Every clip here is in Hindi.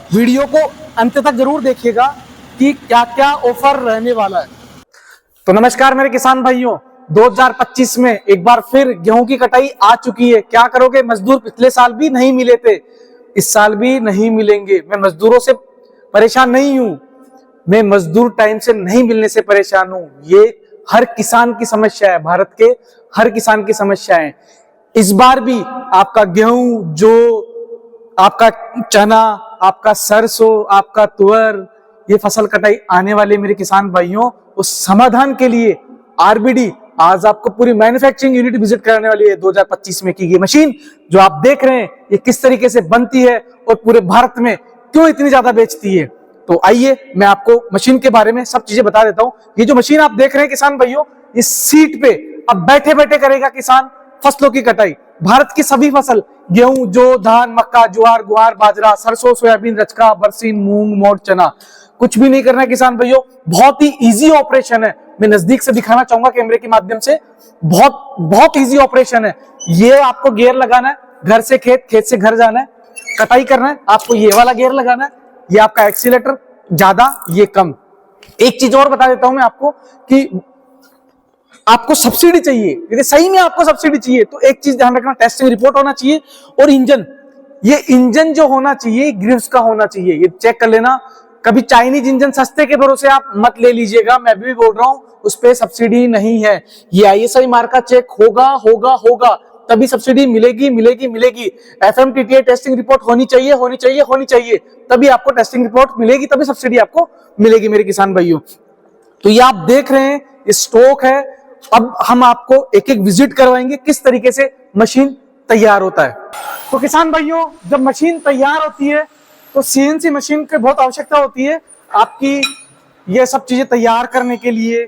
वीडियो को अंत तक जरूर देखिएगा कि क्या क्या ऑफर रहने वाला है। तो नमस्कार मेरे किसान भाइयों, 2025 में एक बार फिर गेहूं की कटाई आ चुकी है। क्या करोगे? मजदूर पिछले साल भी नहीं मिले थे, इस साल भी नहीं मिलेंगे। मैं मजदूरों से परेशान नहीं हूं, मैं मजदूर टाइम से नहीं मिलने से परेशान हूं। ये हर किसान की समस्या है, भारत के हर किसान की समस्या है। इस बार भी आपका गेहूं, जो आपका चना, आपका सरसों, आपका तुअर, ये फसल कटाई आने वाले मेरे किसान भाइयों, उस समाधान के लिए आरबीडी आज आपको पूरी मैन्युफैक्चरिंग यूनिट विजिट कराने वाली है। 2025 में की ये मशीन जो आप देख रहे हैं, ये किस तरीके से बनती है और पूरे भारत में क्यों इतनी ज्यादा बेचती है। तो आइए मैं आपको मशीन के बारे में सब चीजें बता देता हूं। ये जो मशीन आप देख रहे हैं किसान भाइयों, इस सीट पे अब बैठे बैठे करेगा किसान फसलों की कटाई। भारत की सभी फसल, गेहूं, जौ, धान, मक्का, ज्वार, ग्वार, बाजरा, सरसों, सोयाबीन, रचका, बरसीन, मूंग, मोठ, चना, कुछ भी नहीं करना है किसान भाइयों। बहुत ही इजी ऑपरेशन है। मैं नजदीक से दिखाना चाहूंगा कैमरे के माध्यम से। बहुत इजी ऑपरेशन है। ये आपको गियर लगाना है, घर से खेत, खेत से घर जाना है, कटाई करना है, आपको ये वाला गियर लगाना है। ये आपका एक्सीलेटर ज्यादा, ये कम। एक चीज और बता देता हूं मैं आपको कि आपको सब्सिडी चाहिए, यदि सही में आपको सब्सिडी चाहिए तो एक चीज ध्यान रखना, टेस्टिंग रिपोर्ट होना चाहिए। और इंजन, ये इंजन जो होना चाहिए ग्रीव्स का होना चाहिए, ये चेक कर लेना। कभी चाइनीज इंजन सस्ते के भरोसे आप मत ले लीजिएगा, मैं भी बोल रहा हूं, उस पर सब्सिडी नहीं है। ये आईएसआई मार्क का चेक होगा तभी सब्सिडी मिलेगी। एफएमटीटीए टेस्टिंग रिपोर्ट होनी चाहिए, तभी आपको टेस्टिंग रिपोर्ट मिलेगी, तभी सब्सिडी आपको मिलेगी मेरे किसान भाइयों। तो ये आप देख रहे हैं, ये स्टॉक है। अब हम आपको एक एक विजिट करवाएंगे किस तरीके से मशीन तैयार होता है। तो किसान भाइयों, जब मशीन तैयार होती है तो सीएनसी मशीन की बहुत आवश्यकता होती है आपकी ये सब चीजें तैयार करने के लिए।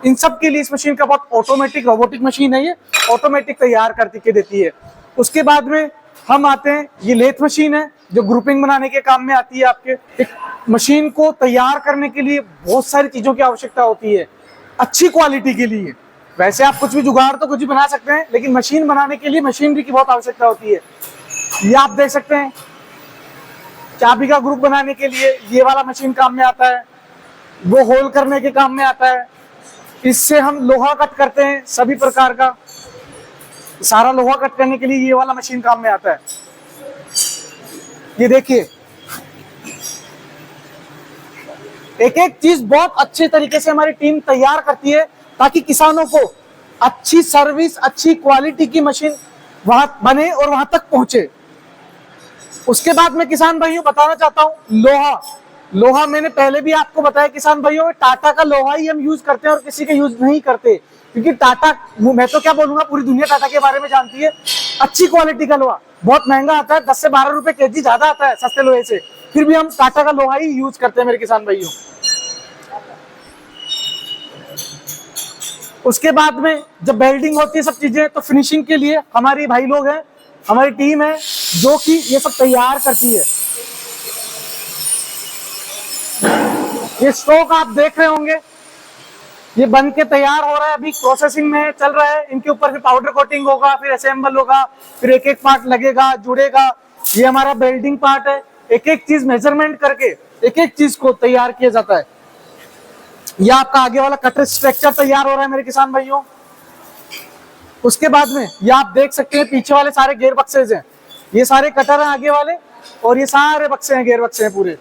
इन सब के लिए इस मशीन का बहुत ऑटोमेटिक रोबोटिक मशीन है, ये ऑटोमेटिक तैयार करके देती है। उसके बाद में हम आते हैं, ये लेथ मशीन है जो ग्रुपिंग बनाने के काम में आती है। आपके एक मशीन को तैयार करने के लिए बहुत सारी चीजों की आवश्यकता होती है अच्छी क्वालिटी के लिए। वैसे आप कुछ भी जुगाड़ तो कुछ भी बना सकते हैं, लेकिन मशीन बनाने के लिए मशीनरी की बहुत आवश्यकता होती है। ये आप देख सकते हैं, चाबी का ग्रुप बनाने के लिए ये वाला मशीन काम में आता है, वो होल करने के काम में आता है। इससे हम लोहा कट करते हैं, सभी प्रकार का सारा लोहा कट करने के लिए ये वाला मशीन काम में आता है। ये देखिए, एक एक चीज बहुत अच्छे तरीके से हमारी टीम तैयार करती है ताकि किसानों को अच्छी सर्विस, अच्छी क्वालिटी की मशीन वहां बने और वहां तक पहुंचे। उसके बाद मैं किसान भाइयों बताना चाहता हूं लोहा मैंने पहले भी आपको बताया किसान भाइयों, टाटा का लोहा ही हम यूज करते हैं और किसी का यूज नहीं करते, क्योंकि टाटा, मैं तो क्या बोलूंगा, पूरी दुनिया टाटा के बारे में जानती है। अच्छी क्वालिटी का लोहा बहुत महंगा आता है, 10 से 12 रुपए केजी ज्यादा आता है सस्ते लोहे से, फिर भी हम टाटा का लोहा ही यूज करते हैं मेरे किसान भाइयों। उसके बाद में जब वेल्डिंग होती है सब चीजें, तो फिनिशिंग के लिए हमारी भाई लोग हैं, हमारी टीम है जो कि ये सब तैयार करती है। ये स्टॉक आप देख रहे होंगे, ये बन के तैयार हो रहा है, अभी प्रोसेसिंग में चल रहा है। इनके ऊपर फिर पाउडर कोटिंग होगा, फिर असेंबल होगा, फिर एक एक पार्ट लगेगा, जुड़ेगा। ये हमारा वेल्डिंग पार्ट है। एक एक चीज मेजरमेंट करके एक एक चीज को तैयार किया जाता है। यह आपका आगे वाला कटर स्ट्रक्चर तैयार हो रहा है मेरे किसान भाइयों। उसके बाद में ये आप देख सकते हैं, पीछे वाले सारे गेयर बक्सेज हैं, ये सारे कटर हैं आगे वाले, और ये सारे बक्से हैं, गेयर बक्से हैं पूरे।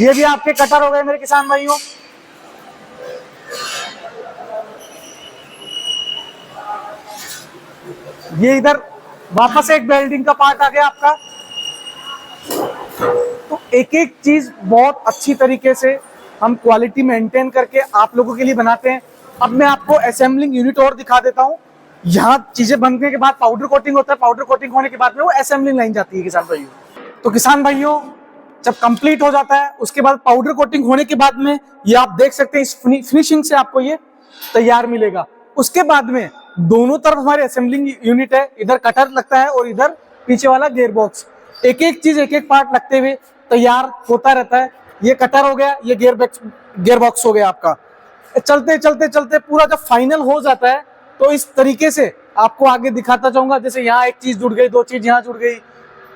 ये भी आपके कटर हो गए मेरे किसान भाइयों। ये इधर वापस एक वेल्डिंग का पार्ट आ गया आपका। तो एक एक चीज बहुत अच्छी तरीके से हम क्वालिटी मेंटेन करके आप लोगों के लिए बनाते हैं। अब मैं आपको असेंबलिंग यूनिट और दिखा देता हूं। यहाँ चीजें बनने के बाद पाउडर कोटिंग होता है, पाउडर कोटिंग होने के बाद में वो असेंबलिंग लाइन जाती है किसान भाइयों। तो किसान भाइयों, जब कंप्लीट हो जाता है उसके बाद पाउडर कोटिंग होने के बाद में ये आप देख सकते हैं, इस फिनिशिंग से आपको ये तैयार मिलेगा। उसके बाद में दोनों तरफ हमारे असेंबलिंग यूनिट है, इधर कटर लगता है और इधर पीछे वाला गियर बॉक्स। एक एक चीज, एक एक पार्ट लगते हुए तैयार होता रहता है। ये कटर हो गया, ये गियर बॉक्स हो गया आपका। चलते चलते चलते पूरा जब फाइनल हो जाता है तो इस तरीके से आपको आगे दिखाता जाऊंगा। जैसे यहाँ एक चीज जुड़ गई, दो चीज यहाँ जुड़ गई,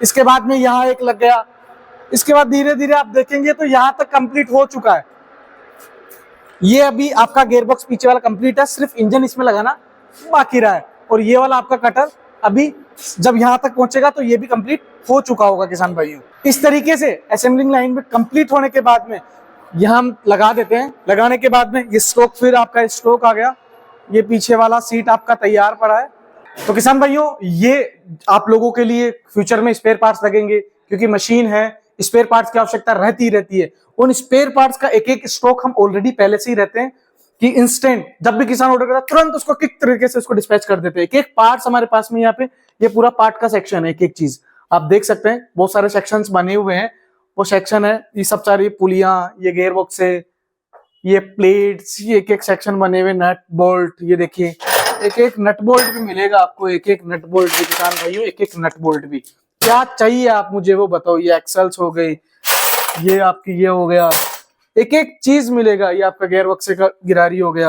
इसके बाद में यहाँ एक लग गया। इसके बाद धीरे धीरे आप देखेंगे तो यहाँ तक कंप्लीट हो चुका है। ये अभी आपका गियरबॉक्स पीछे वाला कंप्लीट है, सिर्फ इंजन इसमें लगाना बाकी रहा है। और ये वाला आपका कटर अभी जब यहाँ तक पहुंचेगा तो ये भी कंप्लीट हो चुका होगा किसान भाइयों। इस तरीके से असेंबलिंग लाइन में कंप्लीट होने के बाद में यहाँ हम लगा देते हैं। लगाने के बाद में ये स्ट्रोक, फिर आपका स्ट्रोक आ गया, ये पीछे वाला सीट आपका तैयार पड़ा है। तो किसान भाइयों, ये आप लोगों के लिए फ्यूचर में स्पेयर पार्ट्स लगेंगे, क्योंकि मशीन है, स्पेयर पार्ट्स की आवश्यकता रहती है। उन स्पेयर पार्ट्स का एक एक स्टॉक हम ऑलरेडी पहले से ही रहते हैं कि इंस्टेंट जब भी किसान ऑर्डर करता है तुरंत उसको किक तरीके से उसको डिस्पैच कर देते हैं। एक एक पार्ट्स हमारे पास में यहाँ पे ये पूरा पार्ट का सेक्शन है। एक एक चीज आप देख सकते हैं, बहुत सारे सेक्शंस बने हुए हैं। वो सेक्शन है, ये सब सारी पुलियां, ये गियरबॉक्स है, ये प्लेट्स, ये एक एक सेक्शन बने हुए, नट बोल्ट, ये देखिए एक एक नट बोल्ट भी मिलेगा आपको, एक एक नट बोल्ट भी किसान भाइयों, एक एक नट बोल्ट भी। क्या चाहिए आप मुझे वो बताओ। ये एक्सल्स हो गई, ये आपकी ये हो गया, एक एक चीज मिलेगा। ये आपका गियरबॉक्स का गिरारी हो गया,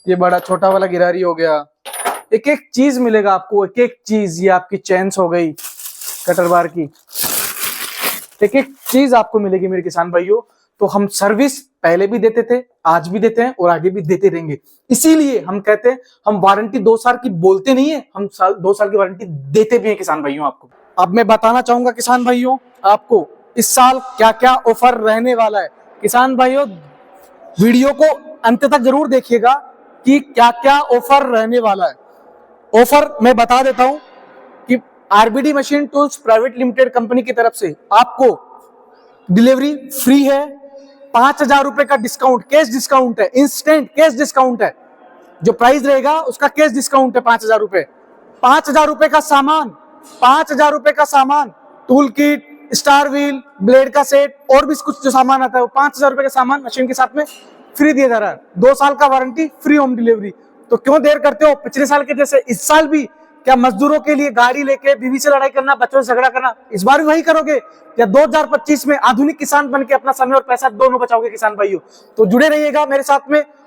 ये बड़ा छोटा वाला गिरारी हो गया, एक एक चीज मिलेगा आपको, एक एक चीज। ये आपकी चेन्स हो गई कटर बार की, एक एक चीज आपको मिलेगी मेरे किसान भाइयों। तो हम सर्विस पहले भी देते थे, आज भी देते हैं और आगे भी देते रहेंगे। इसीलिए हम कहते हैं, हम वारंटी 2 साल की बोलते नहीं है, हम 2 साल की वारंटी देते भी हैं किसान भाइयों आपको। अब मैं बताना चाहूंगा किसान भाइयों आपको इस साल क्या क्या ऑफर रहने वाला है। किसान भाइयों, वीडियो को अंत तक जरूर देखिएगा कि क्या क्या ऑफर रहने वाला है। ऑफर मैं बता देता हूं कि RBD machine tools private limited company की तरफ से आपको डिलीवरी फ्री है। 5,000 रुपए का डिस्काउंट, कैश डिस्काउंट है, इंस्टेंट कैश डिस्काउंट है। जो प्राइस रहेगा उसका कैश डिस्काउंट है 5,000 रुपए। 5,000 रुपए का सामान, 5,000 रुपए का सामान, tool kit, star wheel, blade का सेट और भी कुछ जो सामान आता है वो 5,000 रुपए का सामान मशीन के साथ में फ्री दिया जा रहा है। 2 साल का वारंटी, फ्री होम डिलीवरी। तो क्यों देर करते हो? पिछले साल के जैसे इस साल भी क्या मजदूरों के लिए गाड़ी लेके बीवी से लड़ाई करना, बच्चों से झगड़ा करना, इस बार भी वही करोगे? या 2025 में आधुनिक किसान बन के अपना समय और पैसा दोनों बचाओगे किसान भाइयों? तो जुड़े रहिएगा मेरे साथ में।